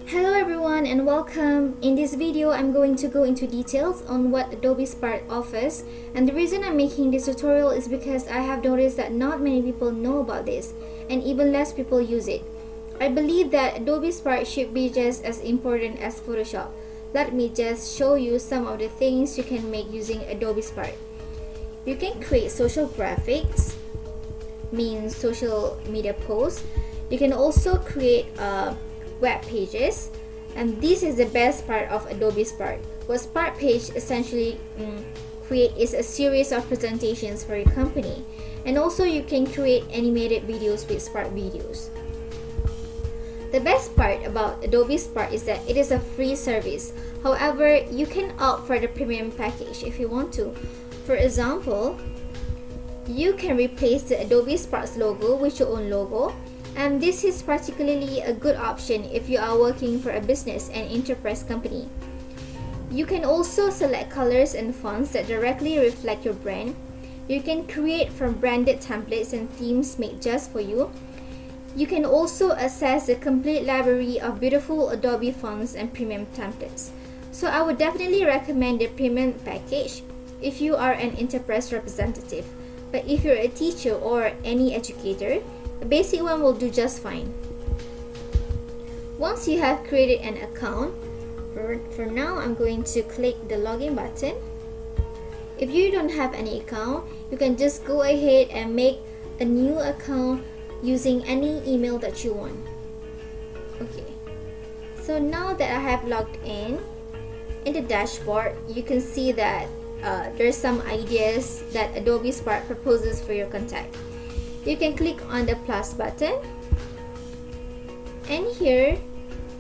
Hello everyone and welcome. In this video, I'm going to go into details on what Adobe Spark offers, and the reason I'm making this tutorial is because I have noticed that not many people know about this and even less people use it. I believe that Adobe Spark should be just as important as Photoshop. Let me just show you some of the things you can make using Adobe Spark. You can create social graphics, means social media posts. You can also create web pages, and this is the best part of Adobe Spark. What Spark page essentially create is a series of presentations for your company, and also you can create animated videos with Spark videos. The best part about Adobe Spark is that it is a free service. However, you can opt for the premium package if you want to. For example, you can replace the Adobe Spark's logo with your own logo, and this is particularly a good option if you are working for a business and enterprise company. You can also select colors and fonts that directly reflect your brand. You can create from branded templates and themes made just for you. You can also access the complete library of beautiful Adobe fonts and premium templates. So I would definitely recommend the premium package if you are an enterprise representative. But if you're a teacher or any educator, a basic one will do just fine. Once you have created an account, for now I'm going to click the login button. If you don't have any account, you can just go ahead and make a new account using any email that you want. Okay, so now that I have logged in the dashboard, you can see that there's some ideas that Adobe Spark proposes for your contact. You can click on the plus button, and here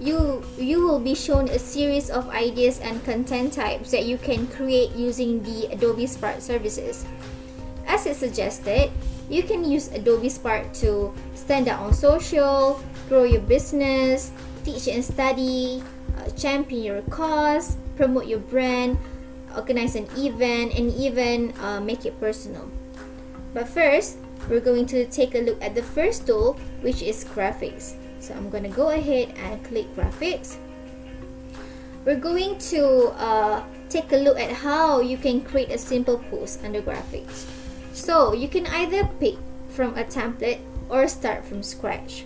you will be shown a series of ideas and content types that you can create using the Adobe Spark services. As it suggested, you can use Adobe Spark to stand out on social, grow your business, teach and study, champion your cause, promote your brand, organize an event, and even make it personal. But first, we're going to take a look at the first tool, which is graphics. So I'm going to go ahead and click graphics. We're going to take a look at how you can create a simple post under graphics. So you can either pick from a template or start from scratch.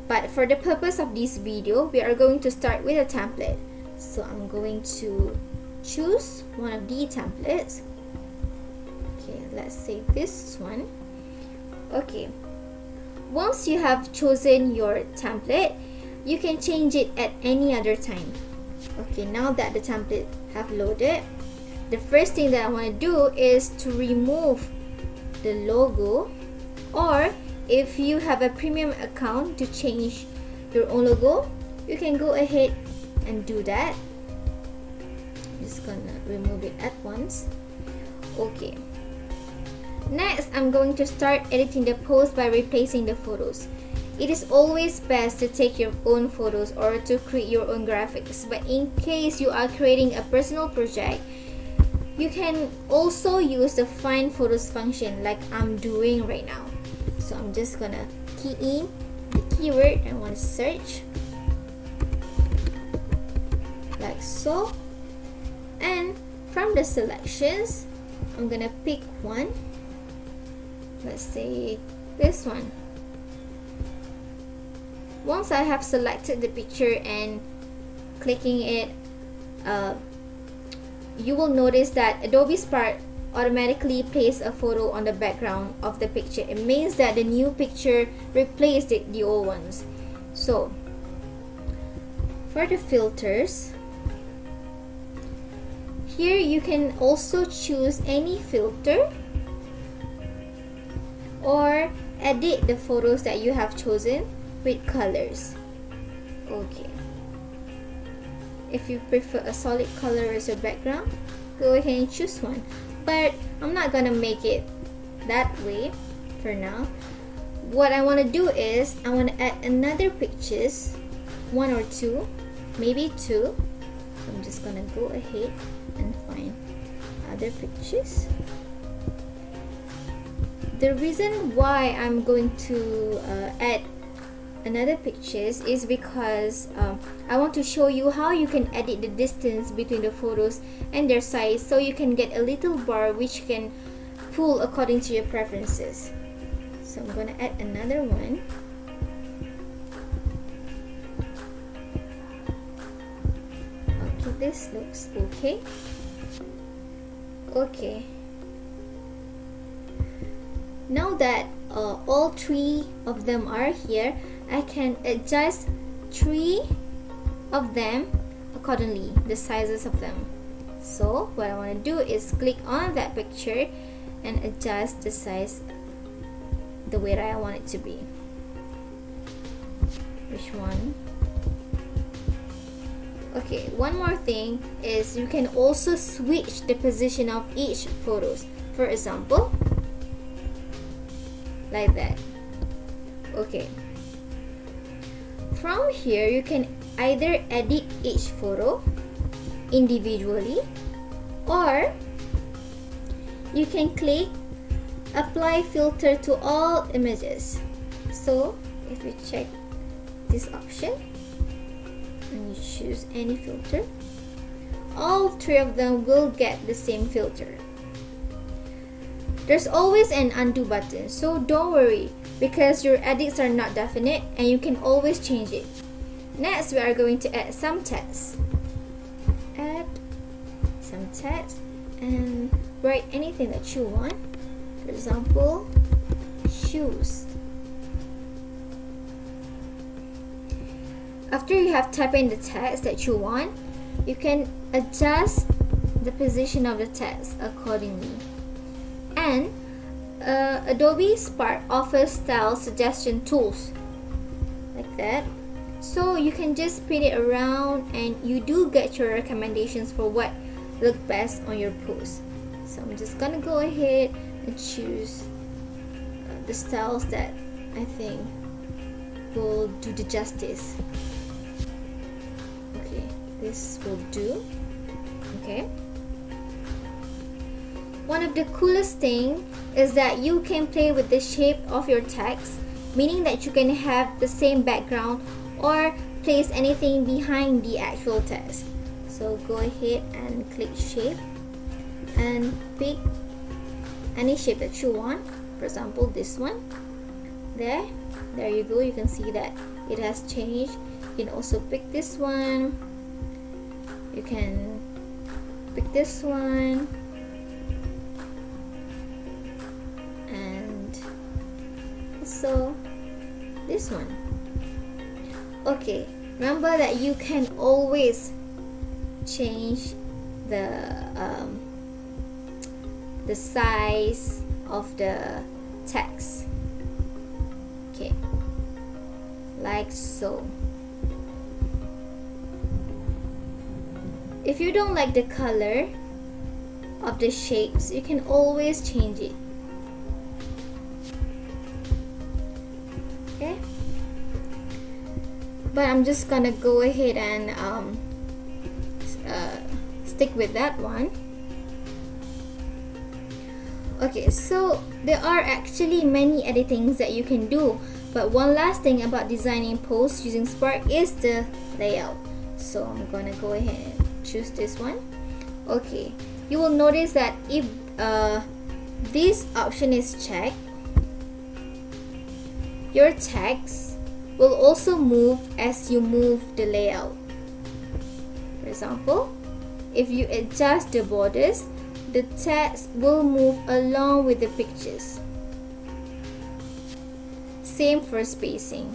But for the purpose of this video, we are going to start with a template. So I'm going to choose one of the templates. Okay, let's say this one. Okay, once you have chosen your template, you can change it at any other time. Okay, now that the template have loaded, the first thing that I want to do is to remove the logo, or if you have a premium account to change your own logo, you can go ahead and do that. I'm just gonna remove it at once. Okay. Next, I'm going to start editing the post by replacing the photos. It is always best to take your own photos or to create your own graphics, but in case you are creating a personal project, you can also use the find photos function like I'm doing right now. So I'm just gonna key in the keyword I want to search, like so, and from the selections, I'm gonna pick one. Let's say this one. Once I have selected the picture and clicking it, you will notice that Adobe Spark automatically places a photo on the background of the picture. It means that the new picture replaced the old ones. So for the filters, here you can also choose any filter or edit the photos that you have chosen with colors. Okay, if you prefer a solid color as your background, go ahead and choose one, but I'm not gonna make it that way for now. What I want to do is I want to add another pictures, one or two, maybe two. So I'm just gonna go ahead and find other pictures. The reason why I'm going to add another pictures is because I want to show you how you can edit the distance between the photos and their size, so you can get a little bar which you can pull according to your preferences. So I'm gonna add another one. Okay, this looks okay. Okay, now that all three of them are here, I can adjust three of them accordingly, the sizes of them. So what I want to do is click on that picture and adjust the size the way that I want it to be. Which one? Okay, one more thing is you can also switch the position of each photos. For example, like that. Okay, from here you can either edit each photo individually, or you can click apply filter to all images. So if you check this option and you choose any filter, all three of them will get the same filter. There's always an undo button, so don't worry because your edits are not definite and you can always change it. Next, we are going to add some text. Add some text and write anything that you want. For example, shoes. After you have typed in the text that you want, you can adjust the position of the text accordingly. And Adobe Spark offers style suggestion tools like that, so you can just spin it around and you do get your recommendations for what look best on your post. So I'm just gonna go ahead and choose the styles that I think will do the justice. Okay, this will do. Okay, one of the coolest thing is that you can play with the shape of your text, meaning that you can have the same background or place anything behind the actual text. So go ahead and click shape and pick any shape that you want. For example, this one. There you go. You can see that it has changed. You can also pick this one. You can pick this one. And also this one. Okay, remember that you can always change the size of the text. Okay, like so. If you don't like the color of the shapes, you can always change it. Okay, but I'm just gonna go ahead and stick with that one. Okay, so there are actually many editings that you can do, but one last thing about designing posts using Spark is the layout. So I'm gonna go ahead and choose this one. Okay, you will notice that if this option is checked, your text will also move as you move the layout. For example, if you adjust the borders, the text will move along with the pictures. Same for spacing.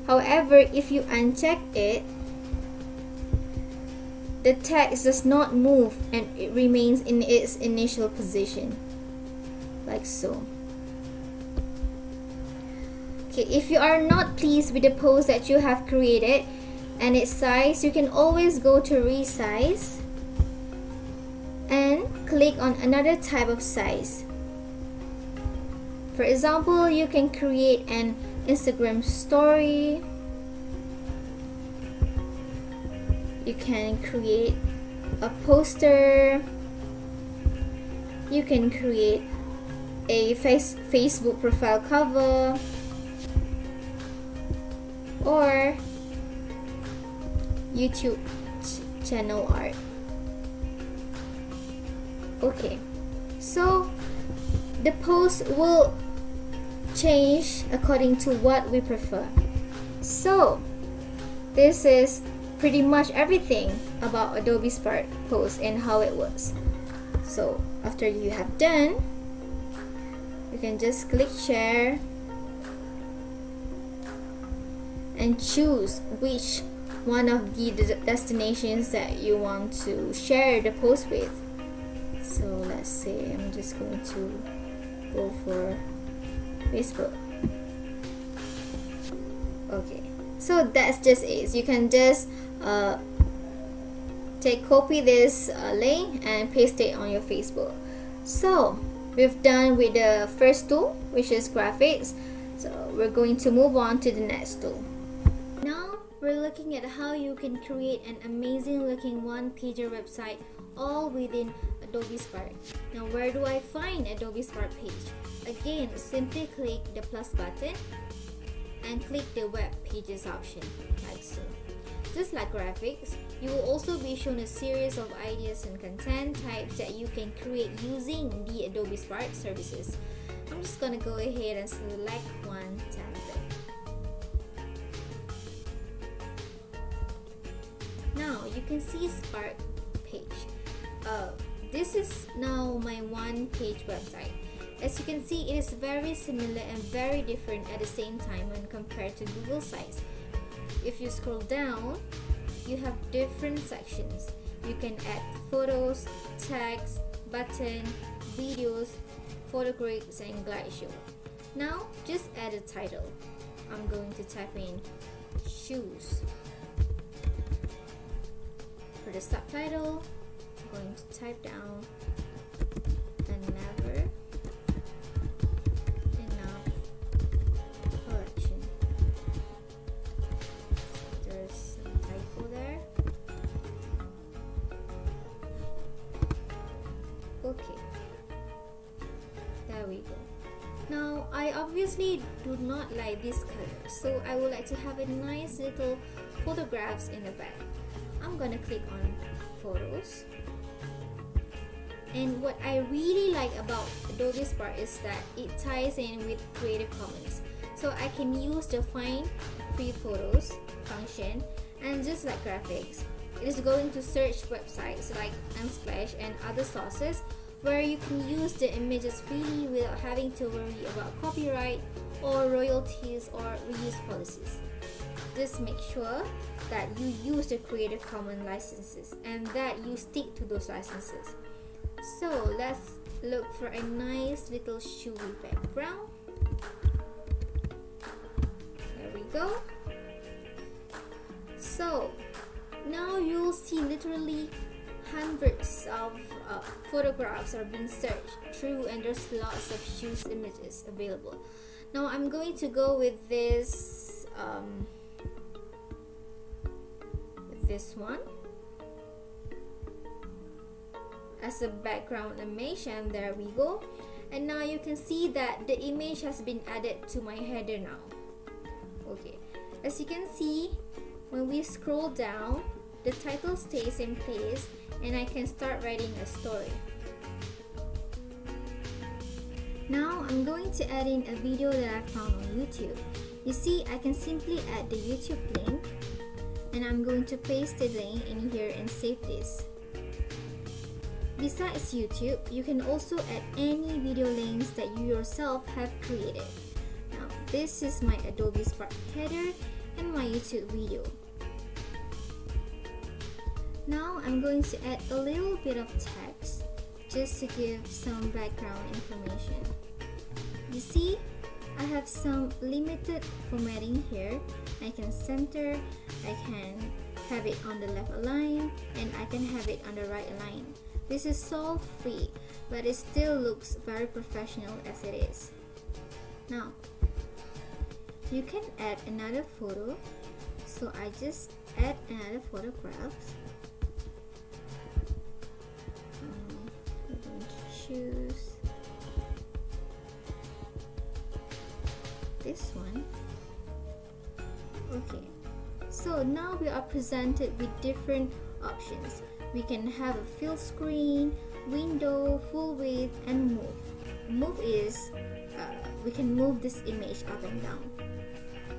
However, if you uncheck it, the text does not move and it remains in its initial position, like so. Okay, if you are not pleased with the post that you have created and its size, you can always go to resize and click on another type of size. For example, you can create an Instagram story. You can create a poster. You can create a Facebook profile cover. or YouTube channel art. Okay, so the post will change according to what we prefer. So this is pretty much everything about Adobe Spark post and how it works. So after you have done, you can just click share and choose which one of the destinations that you want to share the post with. So let's say I'm just going to go for Facebook. Okay, so that's just it. You can just copy this link and paste it on your Facebook. So we've done with the first tool, which is graphics. So we're going to move on to the next tool. Now we're looking at how you can create an amazing looking one-pager website all within Adobe Spark. Now where do I find Adobe Spark page? Again, simply click the plus button and click the web pages option, like so. Just like graphics, you will also be shown a series of ideas and content types that you can create using the Adobe Spark services. I'm just gonna go ahead and select one template. Now you can see Spark page. This is now my one-page website. As you can see, it is very similar and very different at the same time when compared to Google sites. If you scroll down, you have different sections. You can add photos, text, button, videos, photo grids, and slideshow. Now, just add a title. I'm going to type in shoes. For the subtitle, I'm going to type down and never enough collection. There's some typo there. Okay, there we go. Now I obviously do not like this color, so I would like to have a nice little photographs in the back. I'm gonna click on photos. And what I really like about Adobe Spark is that it ties in with Creative Commons. So I can use the find free photos function, and just like graphics, it is going to search websites like Unsplash and other sources where you can use the images freely without having to worry about copyright or royalties or reuse policies. Just make sure that you use the Creative Commons licenses and that you stick to those licenses. So let's look for a nice little shoey background. There we go. So now you'll see literally hundreds of photographs are being searched through, and there's lots of shoes images available. Now I'm going to go with this one as a background animation. There we go. And now you can see that the image has been added to my header now. Okay, as you can see, when we scroll down, the title stays in place and I can start writing a story. Now I'm going to add in a video that I found on YouTube. You see, I can simply add the YouTube link, and I'm going to paste the link in here and save this. Besides YouTube, you can also add any video links that you yourself have created. Now, this is my Adobe Spark header and my YouTube video. Now, I'm going to add a little bit of text just to give some background information. You see, I have some limited formatting here. I can center, I can have it on the left align, and I can have it on the right align. This is so free, but it still looks very professional as it is. Now, you can add another photo, so I just add another photograph. I'm going to choose this one. Okay, so now we are presented with different options. We can have a fill screen, window, full width, and move. Move is we can move this image up and down.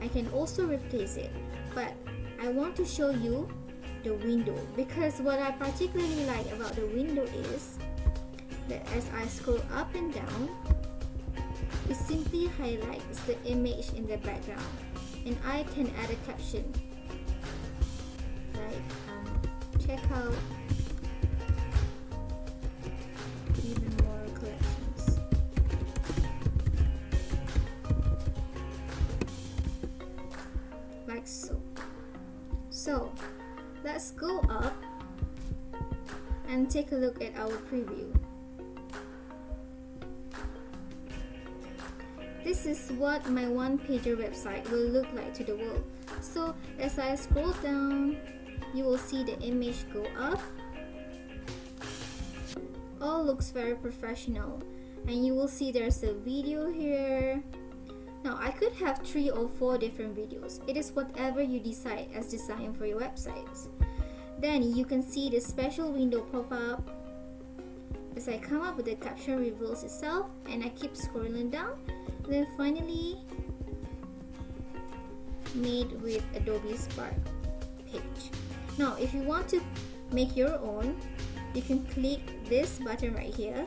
I can also replace it, but I want to show you the window because what I particularly like about the window is that as I scroll up and down, it simply highlights the image in the background, and I can add a caption like check out even more collections. Like so. So let's go up and take a look at our preview. This is what my one-pager website will look like to the world. So as I scroll down, you will see the image go up. All looks very professional, and you will see there's a video here. Now I could have 3 or 4 different videos. It is whatever you decide as design for your websites. Then you can see the special window pop up. As I come up with the caption reveals itself, and I keep scrolling down. Then finally made with Adobe Spark page. Now if you want to make your own, you can click this button right here,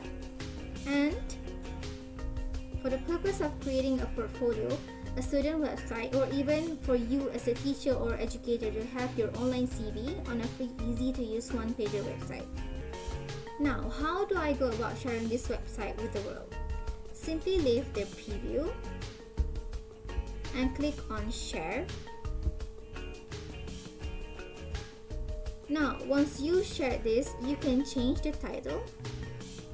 and for the purpose of creating a portfolio, a student website, or even for you as a teacher or educator to have your online CV on a free, easy to use one-pager website. Now how do I go about sharing this website with the world? Simply leave the preview and click on share. Now once you share this, you can change the title,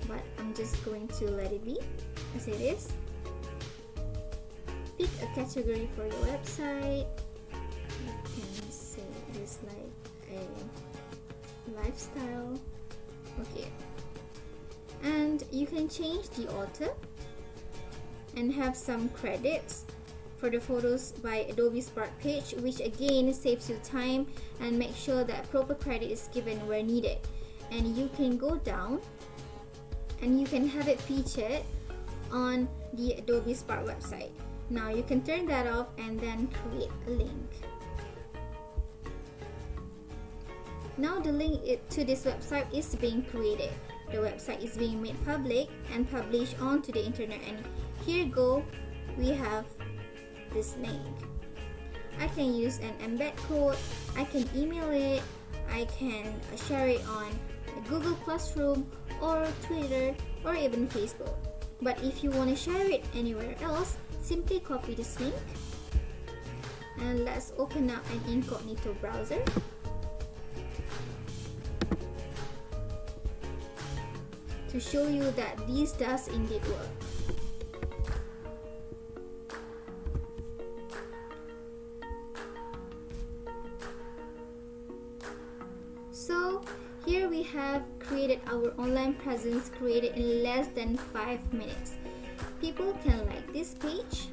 but I'm just going to let it be as it is. Pick a category for your website. You can say this like a lifestyle. Okay, and you can change the author and have some credits for the photos by Adobe Spark page, which again saves you time and make sure that proper credit is given where needed. And you can go down and you can have it featured on the Adobe Spark website. Now you can turn that off and then create a link. Now the link to this website is being created. The website is being made public and published onto the internet, and here go, we have this link. I can use an embed code, I can email it, I can share it on Google Classroom or Twitter or even Facebook. But if you want to share it anywhere else, simply copy this link, and let's open up an incognito browser. To show you that this does indeed work. So here we have created our online presence, created in less than 5 minutes. People can like this page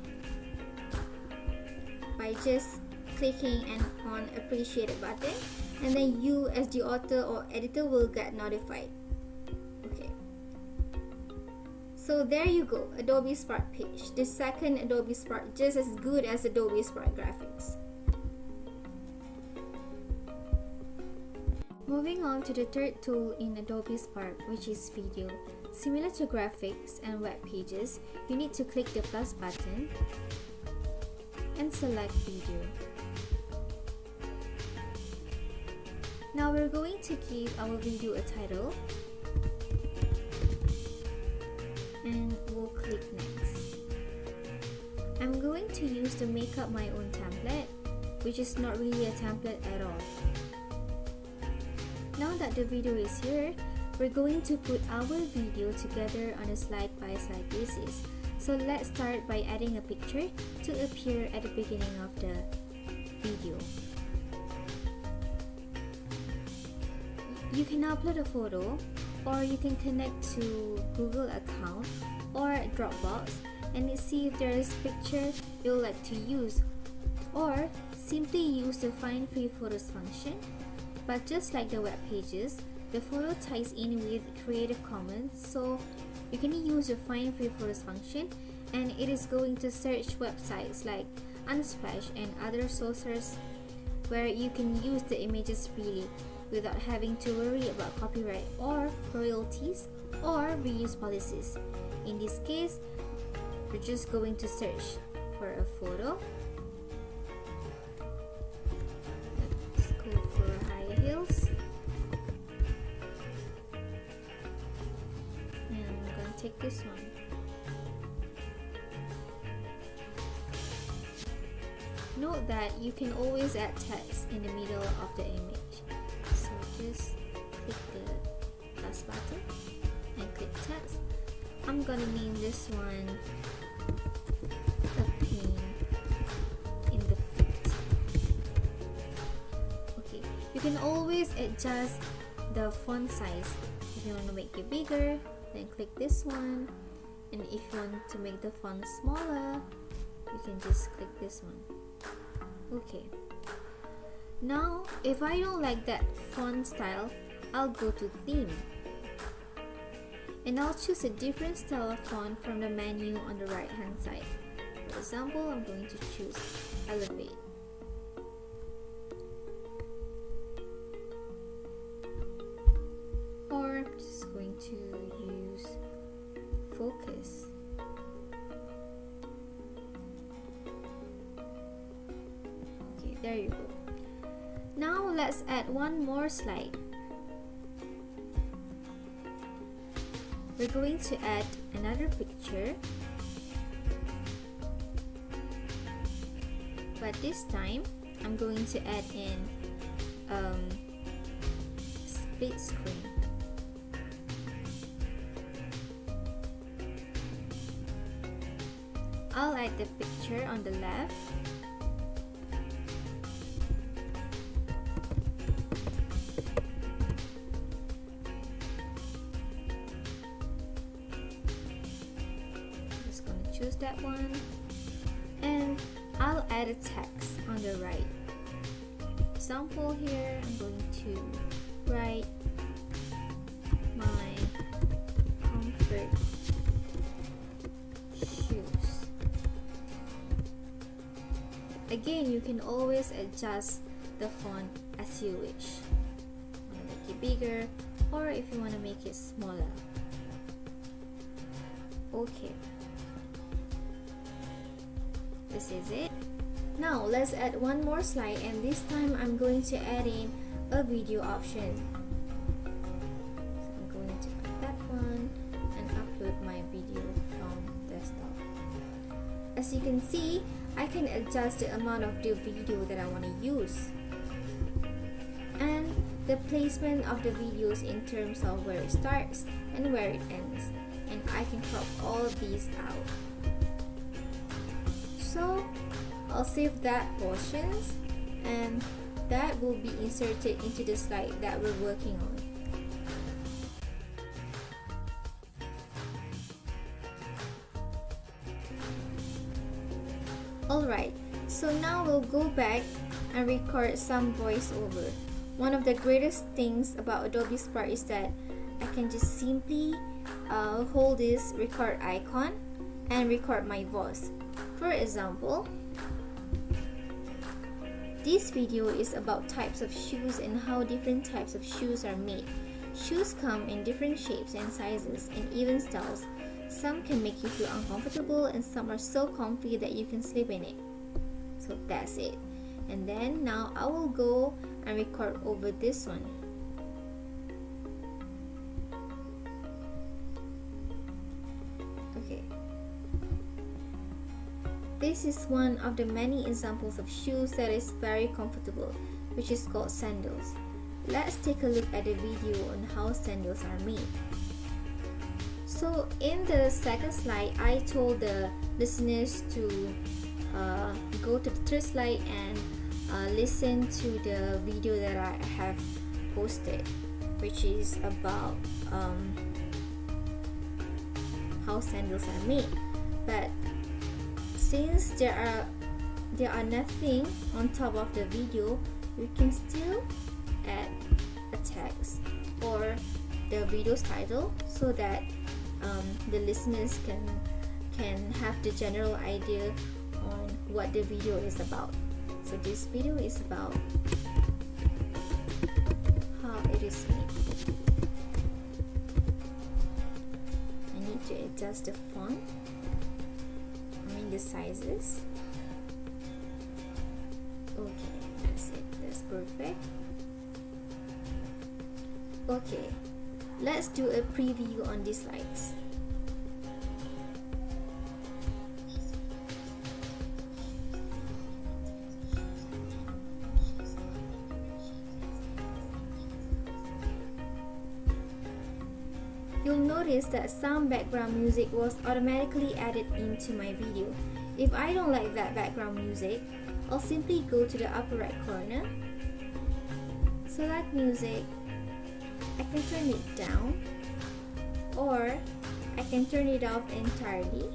by just clicking on appreciate button, and then you as the author or editor will get notified. So there you go, Adobe Spark page. The second Adobe Spark, just as good as Adobe Spark graphics. Moving on to the third tool in Adobe Spark, which is video. Similar to graphics and web pages, you need to click the plus button and select video. Now we're going to give our video a title, and we'll click next. I'm going to use the make up my own template, which is not really a template at all. Now that the video is here, we're going to put our video together on a slide by slide basis. So let's start by adding a picture to appear at the beginning of the video. You can upload a photo, or you can connect to Google account or Dropbox and see if there is picture you'd like to use, or simply use the Find Free Photos function, but just like the web pages, the photo ties in with Creative Commons, so you can use the Find Free Photos function and it is going to search websites like Unsplash and other sources where you can use the images freely without having to worry about copyright or royalties or reuse policies. In this case, we're just going to search for a photo. Let's go for high heels. And I'm going to take this one. Note that you can always add text in the middle of the image. So just click the plus button and click text. I'm gonna name this one a pain in the feet. Okay, you can always adjust the font size. If you want to make it bigger, then click this one. And if you want to make the font smaller, you can just click this one. Okay, now if I don't like that font style, I'll go to theme and I'll choose a different style of font from the menu on the right hand side. For example, I'm going to choose Elevate. Or I'm just going to use Focus. There you go. Now let's add one more slide. We're going to add another picture, but this time I'm going to add in split screen. I'll add the picture on the left. Choose that one, and I'll add a text on the right. Example here, I'm going to write my comfort shoes. Again, you can always adjust the font as you wish. You want to make it bigger, or if you want to make it smaller. Okay. This is it. Now let's add one more slide, and this time I'm going to add in a video option. So I'm going to add that one and upload my video from desktop. As you can see, I can adjust the amount of the video that I want to use and the placement of the videos in terms of where it starts and where it ends, and I can crop all of these out. So I'll save that portions, and that will be inserted into the slide that we're working on. Alright, so now we'll go back and record some voiceover. One of the greatest things about Adobe Spark is that I can just simply hold this record icon and record my voice. For example, this video is about types of shoes and how different types of shoes are made. Shoes come in different shapes and sizes and even styles. Some can make you feel uncomfortable and some are so comfy that you can sleep in it. So that's it. And then now I will go and record over this one. Okay. This is one of the many examples of shoes that is very comfortable, which is called sandals. Let's take a look at the video on how sandals are made. So in the second slide, I told the listeners to go to the third slide and listen to the video that I have posted, which is about how sandals are made. But since there are there are nothing on top of the video, you can still add a text or the video's title so that the listeners can have the general idea on what the video is about. So this video is about how it is made. I need to adjust the font, the sizes. Okay, that's it, that's perfect. Okay, let's do a preview on these slides. You'll notice that some background music was automatically added into my video. If I don't like that background music, I'll simply go to the upper right corner, select music, I can turn it down, or I can turn it off entirely.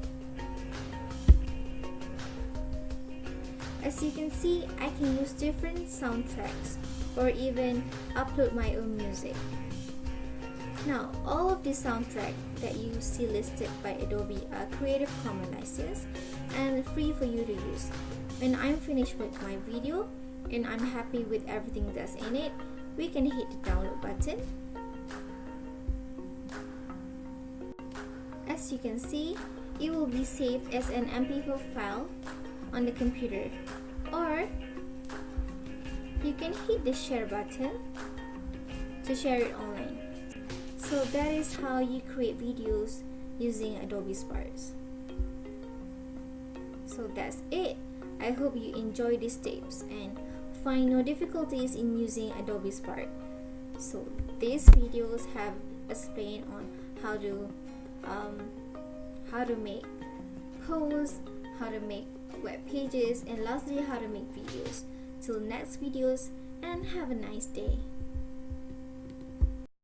As you can see, I can use different soundtracks or even upload my own music. Now, all of the soundtrack that you see listed by Adobe are Creative Commons license and free for you to use. When I'm finished with my video and I'm happy with everything that's in it, we can hit the download button. As you can see, it will be saved as an MP4 file on the computer, or you can hit the share button to share it online. So that is how you create videos using Adobe Spark. So that's it. I hope you enjoy these tips and find no difficulties in using Adobe Spark. So these videos have explained on how to make posts, how to make web pages, and lastly how to make videos. Till next videos, and have a nice day.